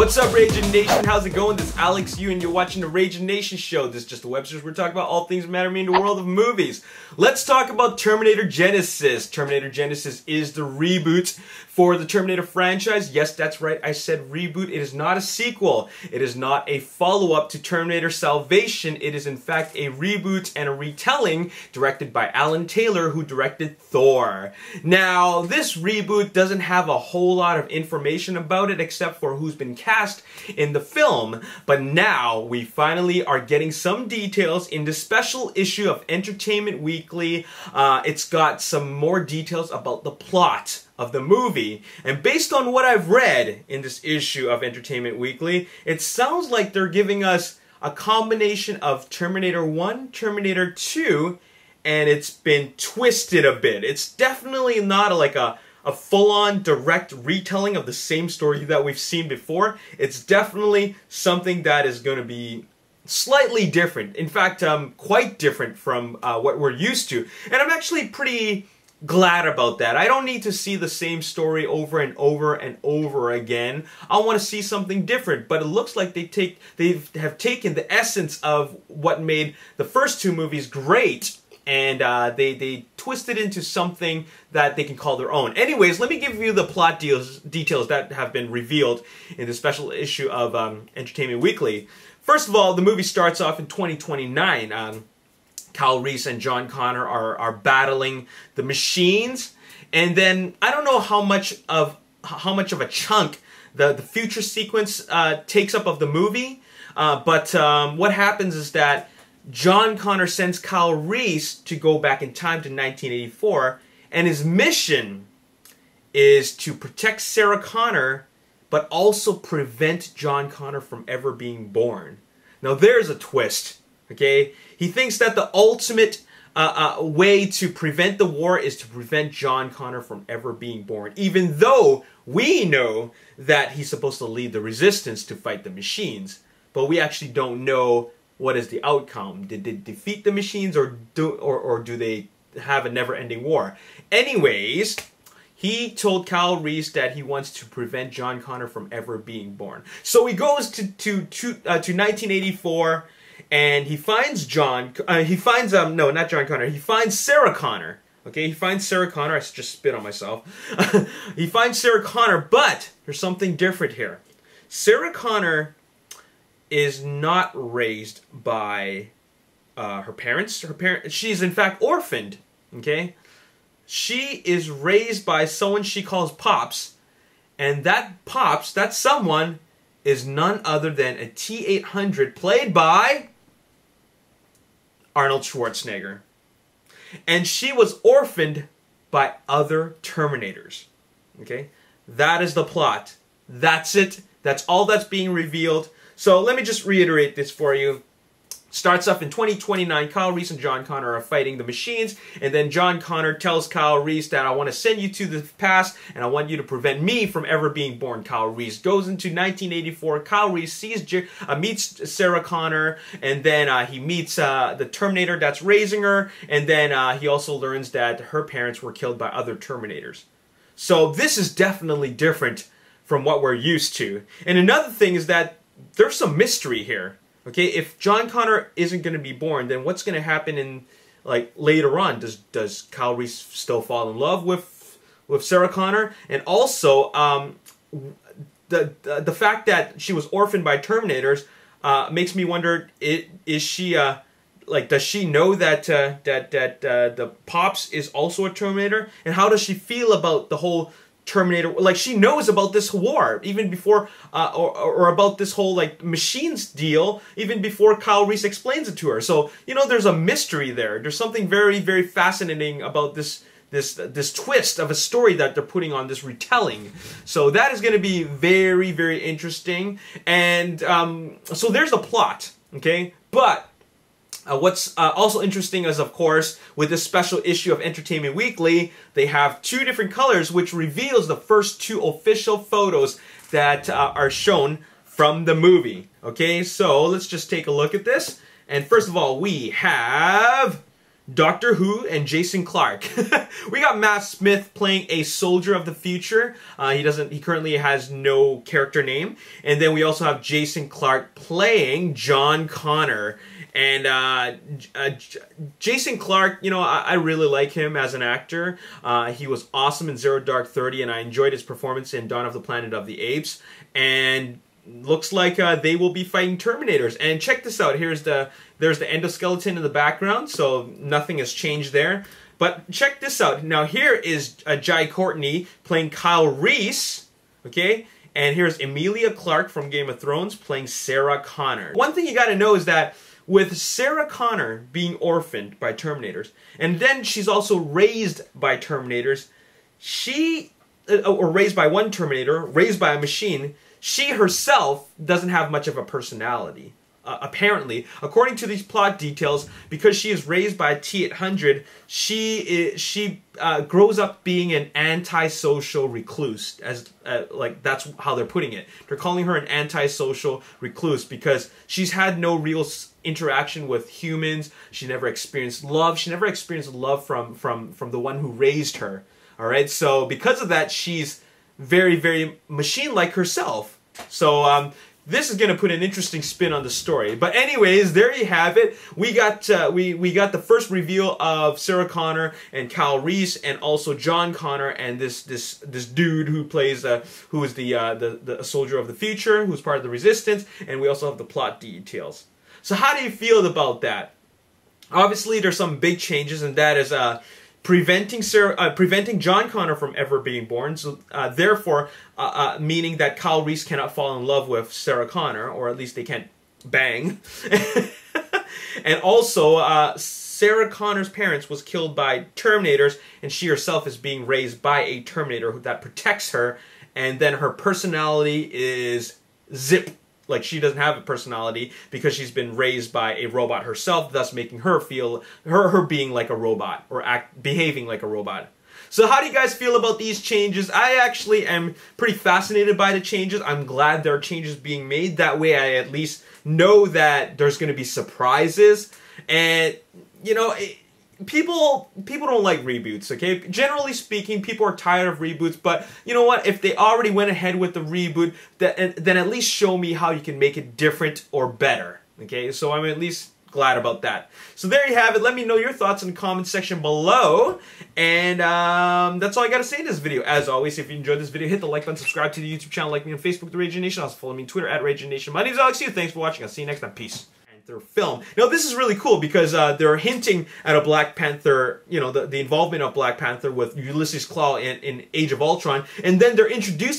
What's up, Ragin Nation? How's it going? This is Alex Yu, and you're watching the Ragin Nation show. This is just a web series where we talk about all things that matter to me in the world of movies. Let's talk about Terminator Genisys. Terminator Genisys is the reboot for the Terminator franchise. Yes, that's right, I said reboot. It is not a sequel. It is not a follow-up to Terminator Salvation. It is in fact a reboot and a retelling directed by Alan Taylor, who directed Thor. Now, this reboot doesn't have a whole lot of information about it except for who's been cast in the film, but now we finally are getting some details in the special issue of Entertainment Weekly. It's got some more details about the plot of the movie, and based on what I've read in this issue of Entertainment Weekly, it sounds like they're giving us a combination of Terminator 1, Terminator 2, and it's been twisted a bit. It's definitely not like a full-on direct retelling of the same story that we've seen before. It's definitely something that is going to be slightly different. In fact, quite different from what we're used to. And I'm actually pretty glad about that. I don't need to see the same story over and over and over again. I want to see something different, but it looks like they have taken the essence of what made the first two movies great, and they twist it into something that they can call their own. Anyways, let me give you the plot details that have been revealed in the special issue of Entertainment Weekly. First of all, the movie starts off in 2029. Kyle Reese and John Connor are battling the machines, and then I don't know how much of a chunk the future sequence takes up of the movie, but what happens is that John Connor sends Kyle Reese to go back in time to 1984, and his mission is to protect Sarah Connor, but also prevent John Connor from ever being born. Now there's a twist, okay? He thinks that the ultimate way to prevent the war is to prevent John Connor from ever being born, even though we know that he's supposed to lead the resistance to fight the machines, but we actually don't know what is the outcome. Did they defeat the machines, or do they have a never-ending war? Anyways, he told Kyle Reese that he wants to prevent John Connor from ever being born. So he goes to 1984, and he finds he finds Sarah Connor. Okay, he finds Sarah Connor. I just spit on myself. He finds Sarah Connor, but there's something different here. Sarah Connor is not raised by her parents. She's in fact orphaned. Okay, she is raised by someone she calls Pops, and that Pops, that someone, is none other than a T-800 played by Arnold Schwarzenegger, and she was orphaned by other Terminators. Okay, that is the plot. That's it. That's all that's being revealed. So let me just reiterate this for you. Starts off in 2029, Kyle Reese and John Connor are fighting the machines, and then John Connor tells Kyle Reese that I want to send you to the past, and I want you to prevent me from ever being born. Kyle Reese goes into 1984. Kyle Reese meets Sarah Connor, and then he meets the Terminator that's raising her, and then he also learns that her parents were killed by other Terminators. So this is definitely different from what we're used to. And another thing is that there's some mystery here. Okay, if John Connor isn't going to be born, then what's going to happen in, like, later on? Does Kyle Reese still fall in love with Sarah Connor? And also, the fact that she was orphaned by Terminators makes me wonder: is she does she know that the Pops is also a Terminator? And how does she feel about the whole Terminator? Like, she knows about this war even before, or about this whole like machines deal even before Kyle Reese explains it to her. So there's a mystery there. There's something very, very fascinating about this twist of a story that they're putting on this retelling. So that is going to be very, very interesting. And so there's the plot. Okay, but what's also interesting is, of course, with this special issue of Entertainment Weekly, they have two different colors, which reveals the first two official photos that are shown from the movie. Okay, so let's just take a look at this. And first of all, we have Doctor Who and Jason Clarke. We got Matt Smith playing a soldier of the future. He currently has no character name. And then we also have Jason Clarke playing John Connor. And Jason Clarke, you know, I really like him as an actor. He was awesome in Zero Dark 30, and I enjoyed his performance in Dawn of the Planet of the Apes. And looks like they will be fighting Terminators. And check this out. There's the endoskeleton in the background, so nothing has changed there. But check this out. Now here is Jai Courtney playing Kyle Reese, okay? And here's Emilia Clarke from Game of Thrones playing Sarah Connor. One thing you gotta know is that with Sarah Connor being orphaned by Terminators, and then she's also raised by Terminators, or raised by one Terminator, raised by a machine, she herself doesn't have much of a personality. Apparently, according to these plot details, because she is raised by a T-800, she grows up being an antisocial recluse. Like that's how they're putting it. They're calling her an antisocial recluse because she's had no real interaction with humans. She never experienced love. She never experienced love from the one who raised her. All right, so because of that, she's very, very machine-like herself. So this is going to put an interesting spin on the story. But anyways, there you have it. We got we got the first reveal of Sarah Connor and Kyle Reese, and also John Connor and this dude who plays who is the soldier of the future, who's part of the Resistance, and we also have the plot details. So how do you feel about that? Obviously, there's some big changes, and that is preventing John Connor from ever being born, so therefore meaning that Kyle Reese cannot fall in love with Sarah Connor, or at least they can't bang. And also Sarah Connor's parents was killed by Terminators, and she herself is being raised by a Terminator that protects her, and then her personality is zip. Like, she doesn't have a personality because she's been raised by a robot herself, thus making her feel, her being like a robot, or behaving like a robot. So how do you guys feel about these changes? I actually am pretty fascinated by the changes. I'm glad there are changes being made. That way I at least know that there's going to be surprises. And, you know, people don't like reboots, okay? Generally speaking, people are tired of reboots, but you know what? If they already went ahead with the reboot, then at least show me how you can make it different or better, okay? So I'm at least glad about that. So there you have it. Let me know your thoughts in the comment section below. And that's all I got to say in this video. As always, if you enjoyed this video, hit the like button, subscribe to the YouTube channel, like me on Facebook, The Ragin Nation. Also follow me on Twitter, @RaginNation. My name is Alex. Thanks for watching. I'll see you next time. Peace. Their film. Now this is really cool because they're hinting at a Black Panther, you know, the involvement of Black Panther with Ulysses Claw in Age of Ultron, and then they're introducing